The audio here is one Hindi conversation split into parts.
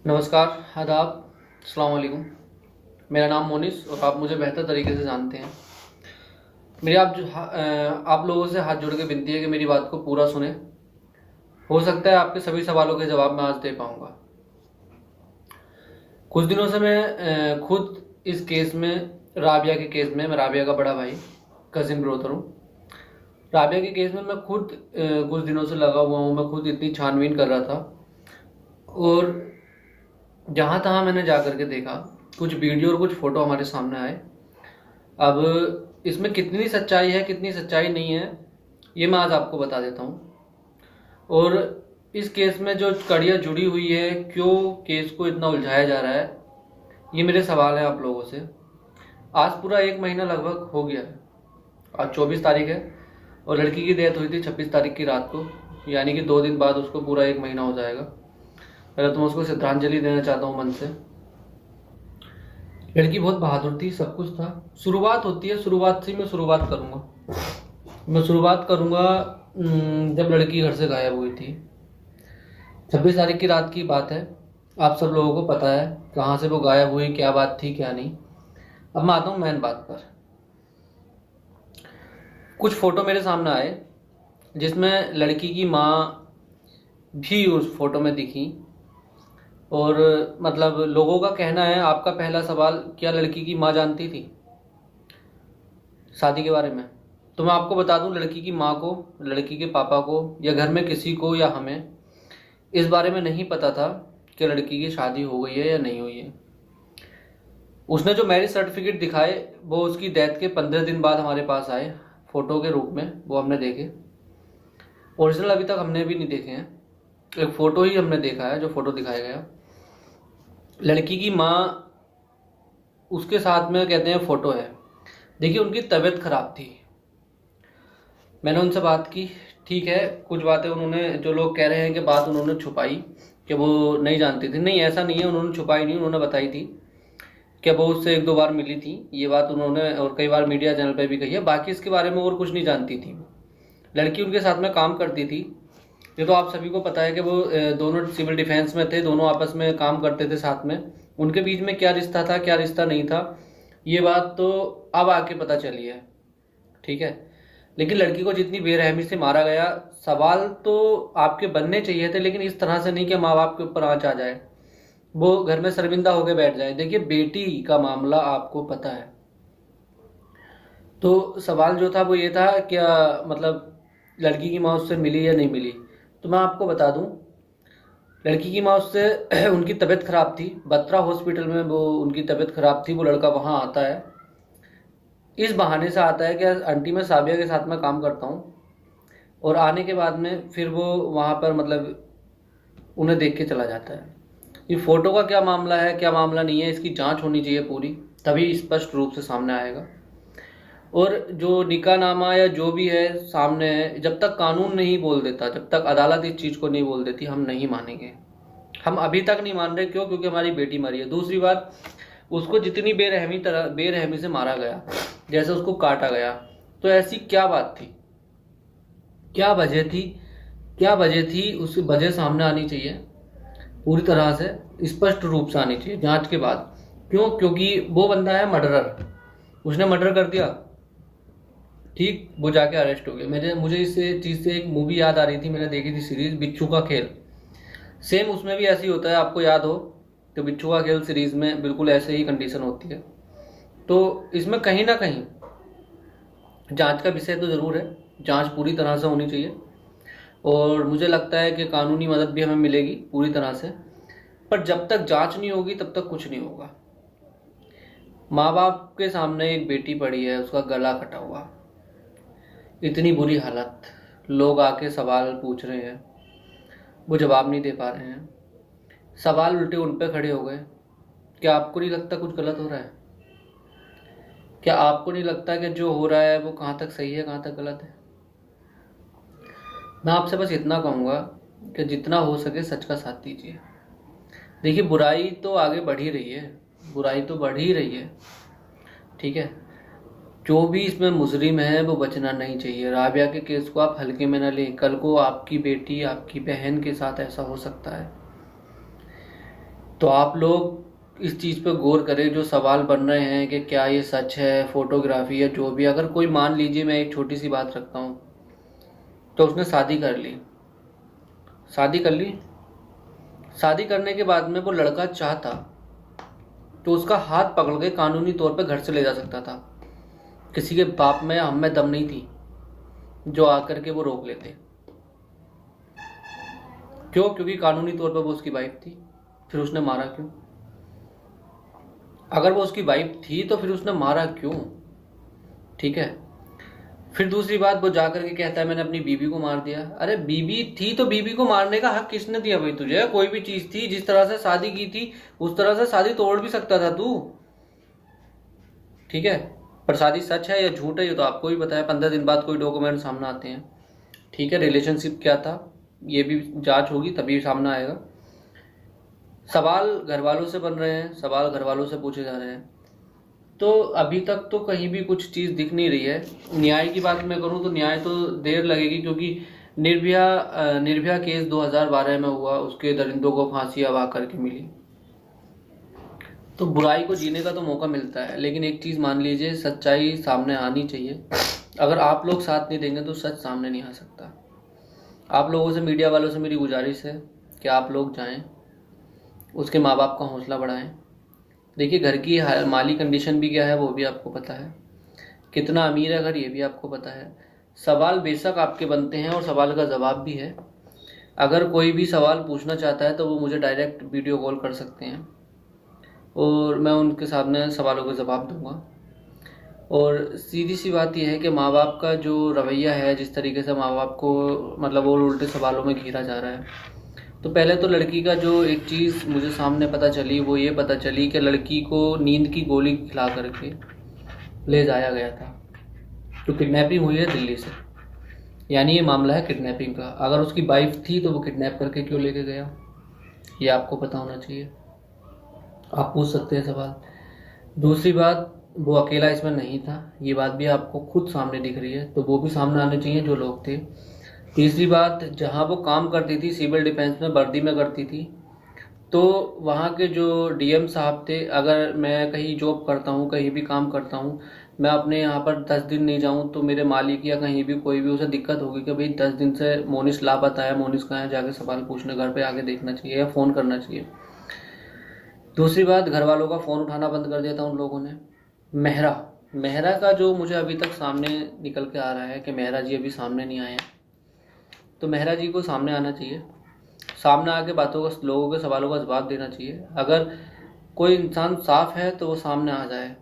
नमस्कार, आदाब, अस्सलाम वालेकुम। मेरा नाम मोनिस और आप मुझे बेहतर तरीके से जानते हैं। मेरी आप लोगों से हाथ जोड़ के विनती है कि मेरी बात को पूरा सुने। हो सकता है आपके सभी सवालों के जवाब मैं आज दे पाऊंगा। कुछ दिनों से मैं खुद इस केस में, राबिया के केस में, मैं राबिया का बड़ा भाई, कजिन ब्रोदर हूँ। राबिया के केस में मैं खुद कुछ दिनों से लगा हुआ हूँ। मैं खुद इतनी छानबीन कर रहा था और जहाँ तहाँ मैंने जा करके देखा, कुछ वीडियो और कुछ फोटो हमारे सामने आए। अब इसमें कितनी सच्चाई है, कितनी सच्चाई नहीं है, ये मैं आज आपको बता देता हूँ। और इस केस में जो कड़ियाँ जुड़ी हुई है, क्यों केस को इतना उलझाया जा रहा है, ये मेरे सवाल हैं आप लोगों से। आज पूरा 1 महीना लगभग हो गया है। आज 24 तारीख है और लड़की की डेथ हुई थी 26 तारीख की रात को, यानी कि 2 दिन बाद उसको पूरा 1 महीना हो जाएगा। पहले तो मैं उसको श्रद्धांजलि देना चाहता हूँ मन से। लड़की बहुत बहादुर थी, सब कुछ था। शुरुआत होती है, शुरुआत से मैं शुरुआत करूँगा। जब लड़की घर से गायब हुई थी, 26 तारीख की रात की बात है। आप सब लोगों को पता है कहाँ से वो गायब हुई, क्या बात थी, क्या नहीं। अब मैं आता हूँ मेन बात पर। कुछ फोटो मेरे सामने आए जिसमें लड़की की माँ भी उस फोटो में दिखी। और मतलब लोगों का कहना है, आपका पहला सवाल, क्या लड़की की माँ जानती थी शादी के बारे में? तो मैं आपको बता दूं, लड़की की माँ को, लड़की के पापा को, या घर में किसी को या हमें इस बारे में नहीं पता था कि लड़की की शादी हो गई है या नहीं हुई है। उसने जो मैरिज सर्टिफिकेट दिखाए वो उसकी डेथ के 15 दिन बाद हमारे पास आए फोटो के रूप में। वो हमने देखे। ओरिजिनल अभी तक हमने भी नहीं देखे हैं, एक फ़ोटो ही हमने देखा है, जो फ़ोटो दिखाया गया। लड़की की माँ, उसके साथ में कहते हैं फ़ोटो है। देखिए, उनकी तबीयत खराब थी। मैंने उनसे बात की, ठीक है, कुछ बातें उन्होंने, जो लोग कह रहे हैं कि बात उन्होंने छुपाई कि वो नहीं जानती थी, नहीं, ऐसा नहीं है, उन्होंने छुपाई नहीं, उन्होंने बताई थी कि वो उससे 1-2 बार मिली थी। ये बात उन्होंने और कई बार मीडिया चैनल पे भी कही है। बाकी इसके बारे में और कुछ नहीं जानती थी। लड़की उनके साथ में काम करती थी। ये तो आप सभी को पता है कि वो दोनों सिविल डिफेंस में थे, दोनों आपस में काम करते थे साथ में। उनके बीच में क्या रिश्ता था, क्या रिश्ता नहीं था, ये बात तो अब आके पता चली है, ठीक है। लेकिन लड़की को जितनी बेरहमी से मारा गया, सवाल तो आपके बनने चाहिए थे, लेकिन इस तरह से नहीं कि माँ बाप के ऊपर आँच आ जाए, वो घर में शर्मिंदा होकर बैठ जाए। देखिए, बेटी का मामला आपको पता है। तो सवाल जो था वो ये था, क्या मतलब लड़की की माँ उससे मिली या नहीं मिली? तो मैं आपको बता दूं, लड़की की माँ उससे उनकी तबीयत खराब थी, बत्रा हॉस्पिटल में वो उनकी तबीयत खराब थी। वो लड़का वहाँ आता है, इस बहाने से आता है कि आंटी मैं साबिया के साथ में काम करता हूँ। और आने के बाद में फिर वो वहाँ पर मतलब उन्हें देख के चला जाता है। ये फोटो का क्या मामला है, क्या मामला नहीं है, इसकी जांच होनी चाहिए पूरी, तभी स्पष्ट रूप से सामने आएगा। और जो निकाहनामा या जो भी है सामने है, जब तक कानून नहीं बोल देता, जब तक अदालत इस चीज़ को नहीं बोल देती, हम नहीं मानेंगे। हम अभी तक नहीं मान रहे। क्यों? क्योंकि हमारी बेटी मरी है। दूसरी बात, उसको जितनी बेरहमी से मारा गया, जैसे उसको काटा गया, तो ऐसी क्या बात थी, क्या वजह थी, क्या वजह थी, उस वजह सामने आनी चाहिए, पूरी तरह से स्पष्ट रूप से आनी चाहिए जांच के बाद। क्यों? क्योंकि वो बंदा है मर्डरर, उसने मर्डर कर दिया, ठीक, वो जाके अरेस्ट हो गए। मुझे इस चीज़ से एक मूवी याद आ रही थी, मैंने देखी थी सीरीज, बिच्छू का खेल। सेम उसमें भी ऐसे ही होता है, आपको याद हो तो बिच्छू का खेल सीरीज में बिल्कुल ऐसे ही कंडीशन होती है। तो इसमें कहीं ना कहीं जांच का विषय तो ज़रूर है, जांच पूरी तरह से होनी चाहिए। और मुझे लगता है कि कानूनी मदद भी हमें मिलेगी पूरी तरह से। पर जब तक जांच नहीं होगी तब तक कुछ नहीं होगा। माँ बाप के सामने एक बेटी पड़ी है, उसका गला कटा हुआ, इतनी बुरी हालत, लोग आके सवाल पूछ रहे हैं, वो जवाब नहीं दे पा रहे हैं, सवाल उल्टे उन पे खड़े हो गए। क्या आपको नहीं लगता कुछ गलत हो रहा है? क्या आपको नहीं लगता कि जो हो रहा है वो कहाँ तक सही है, कहाँ तक गलत है? मैं आपसे बस इतना कहूँगा कि जितना हो सके सच का साथ दीजिए। देखिए, बुराई तो आगे बढ़ ही रही है, बुराई तो बढ़ ही रही है, ठीक है। जो भी इसमें मुजरिम है वो बचना नहीं चाहिए। राबिया के केस को आप हल्के में न लें। कल को आपकी बेटी, आपकी बहन के साथ ऐसा हो सकता है। तो आप लोग इस चीज़ पे गौर करें, जो सवाल बन रहे हैं कि क्या ये सच है, फोटोग्राफी या जो भी। अगर कोई, मान लीजिए मैं एक छोटी सी बात रखता हूँ, तो उसने शादी कर ली, शादी कर ली, शादी करने के बाद में वो लड़का चाहता तो उसका हाथ पकड़ के कानूनी तौर पे घर से ले जा सकता था। किसी के बाप में हम में दम नहीं थी जो आकर के वो रोक लेते। क्यों? क्योंकि कानूनी तौर पर वो उसकी वाइफ थी। फिर उसने मारा क्यों? अगर वो उसकी वाइफ थी तो फिर उसने मारा क्यों? ठीक है। फिर दूसरी बात, वो जाकर के कहता है मैंने अपनी बीवी को मार दिया। अरे बीवी थी तो बीवी को मारने का हक किसने दिया भाई तुझे? कोई भी चीज थी, जिस तरह से शादी की थी उस तरह से शादी तोड़ भी सकता था तू। ठीक है। पर शादी सच है या झूठ है ये तो आपको ही पता है। 15 दिन बाद कोई डॉक्यूमेंट सामने आते हैं। ठीक है, रिलेशनशिप क्या था ये भी जांच होगी तभी सामने आएगा। सवाल घर वालों से बन रहे हैं, सवाल घर वालों से पूछे जा रहे हैं। तो अभी तक तो कहीं भी कुछ चीज़ दिख नहीं रही है। न्याय की बात मैं करूं तो न्याय तो देर लगेगी, क्योंकि निर्भया केस 2012 में हुआ, उसके दरिंदों को फांसी अब आकर के मिली। तो बुराई को जीने का तो मौका मिलता है, लेकिन एक चीज़ मान लीजिए, सच्चाई सामने आनी चाहिए। अगर आप लोग साथ नहीं देंगे तो सच सामने नहीं आ सकता। आप लोगों से, मीडिया वालों से मेरी गुजारिश है कि आप लोग जाएं, उसके माँ बाप का हौसला बढ़ाएं। देखिए, घर की माली कंडीशन भी क्या है वो भी आपको पता है, कितना अमीर है घर ये भी आपको पता है। सवाल बेशक आपके बनते हैं और सवाल का जवाब भी है। अगर कोई भी सवाल पूछना चाहता है तो वो मुझे डायरेक्ट वीडियो कॉल कर सकते हैं और मैं उनके सामने सवालों का जवाब दूंगा। और सीधी सी बात यह है कि माँ बाप का जो रवैया है, जिस तरीके से माँ बाप को मतलब वो उल्टे सवालों में घेरा जा रहा है। तो पहले तो लड़की का जो एक चीज़ मुझे सामने पता चली वो ये पता चली कि लड़की को नींद की गोली खिला करके ले जाया गया था। तो किडनैपिंग हुई है दिल्ली से, यानी ये मामला है किडनैपिंग का। अगर उसकी वाइफ थी तो वो किडनैप करके क्यों लेके गया, ये आपको पता होना चाहिए। आप पूछ सकते हैं सवाल। दूसरी बात, वो अकेला इसमें नहीं था, ये बात भी आपको खुद सामने दिख रही है, तो वो भी सामने आने चाहिए जो लोग थे। तीसरी बात, जहाँ वो काम करती थी सिविल डिफेंस में, वर्दी में करती थी, तो वहाँ के जो डीएम साहब थे, अगर मैं कहीं जॉब करता हूँ, कहीं भी काम करता हूँ, मैं अपने यहाँ पर 10 दिन नहीं जाऊँ तो मेरे मालिक या कहीं भी कोई भी उसे दिक्कत होगी कि भाई 10 दिन से मोनिस लापता है, मोनिस कहाँ है, जाके सवाल पूछने घर पे आके देखना चाहिए या फ़ोन करना चाहिए। दूसरी बात, घर वालों का फ़ोन उठाना बंद कर दिया था उन लोगों ने। मेहरा का जो मुझे अभी तक सामने निकल के आ रहा है कि मेहरा जी अभी सामने नहीं आए हैं, तो मेहरा जी को सामने आना चाहिए, सामने आके बातों का, लोगों के सवालों का जवाब देना चाहिए। अगर कोई इंसान साफ है तो वो सामने आ जाए,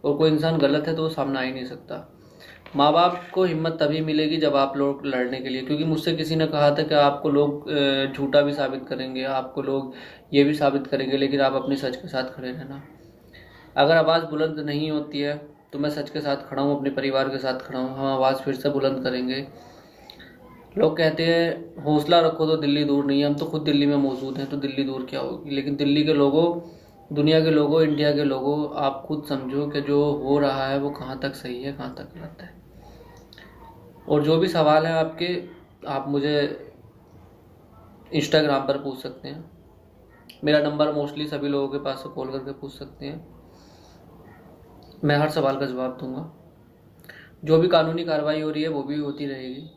और कोई इंसान गलत है तो वो सामने आ ही नहीं सकता। माँ बाप को हिम्मत तभी मिलेगी जब आप लोग लड़ने के लिए, क्योंकि मुझसे किसी ने कहा था कि आपको लोग झूठा भी साबित करेंगे, आपको लोग ये भी साबित करेंगे, लेकिन आप अपने सच के साथ खड़े रहना। अगर आवाज़ बुलंद नहीं होती है तो मैं सच के साथ खड़ा हूँ, अपने परिवार के साथ खड़ा हूँ, हम आवाज़ फिर से बुलंद करेंगे। लोग कहते हैं हौसला रखो तो दिल्ली दूर नहीं है, हम तो खुद दिल्ली में मौजूद हैं, तो दिल्ली दूर क्या होगी। लेकिन दिल्ली के लोगों, दुनिया के लोगों, इंडिया के लोगों, आप खुद समझो कि जो हो रहा है वो कहाँ तक सही है, कहाँ तक गलत है। और जो भी सवाल है आपके, आप मुझे इंस्टाग्राम पर पूछ सकते हैं। मेरा नंबर मोस्टली सभी लोगों के पास से कॉल करके पूछ सकते हैं, मैं हर सवाल का जवाब दूंगा। जो भी कानूनी कार्रवाई हो रही है वो भी होती रहेगी,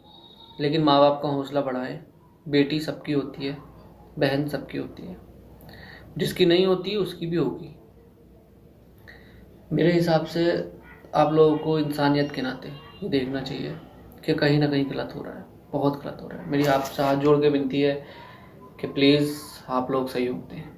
लेकिन माँ बाप का हौसला बढ़ाएं। बेटी सबकी होती है, बहन सबकी होती है, जिसकी नहीं होती उसकी भी होगी। मेरे हिसाब से आप लोगों को इंसानियत के नाते ये देखना चाहिए कि कहीं ना कहीं गलत हो रहा है, बहुत गलत हो रहा है। मेरी आपसे हाथ जोड़ के विनती है कि प्लीज़ आप लोग सहयोग दें।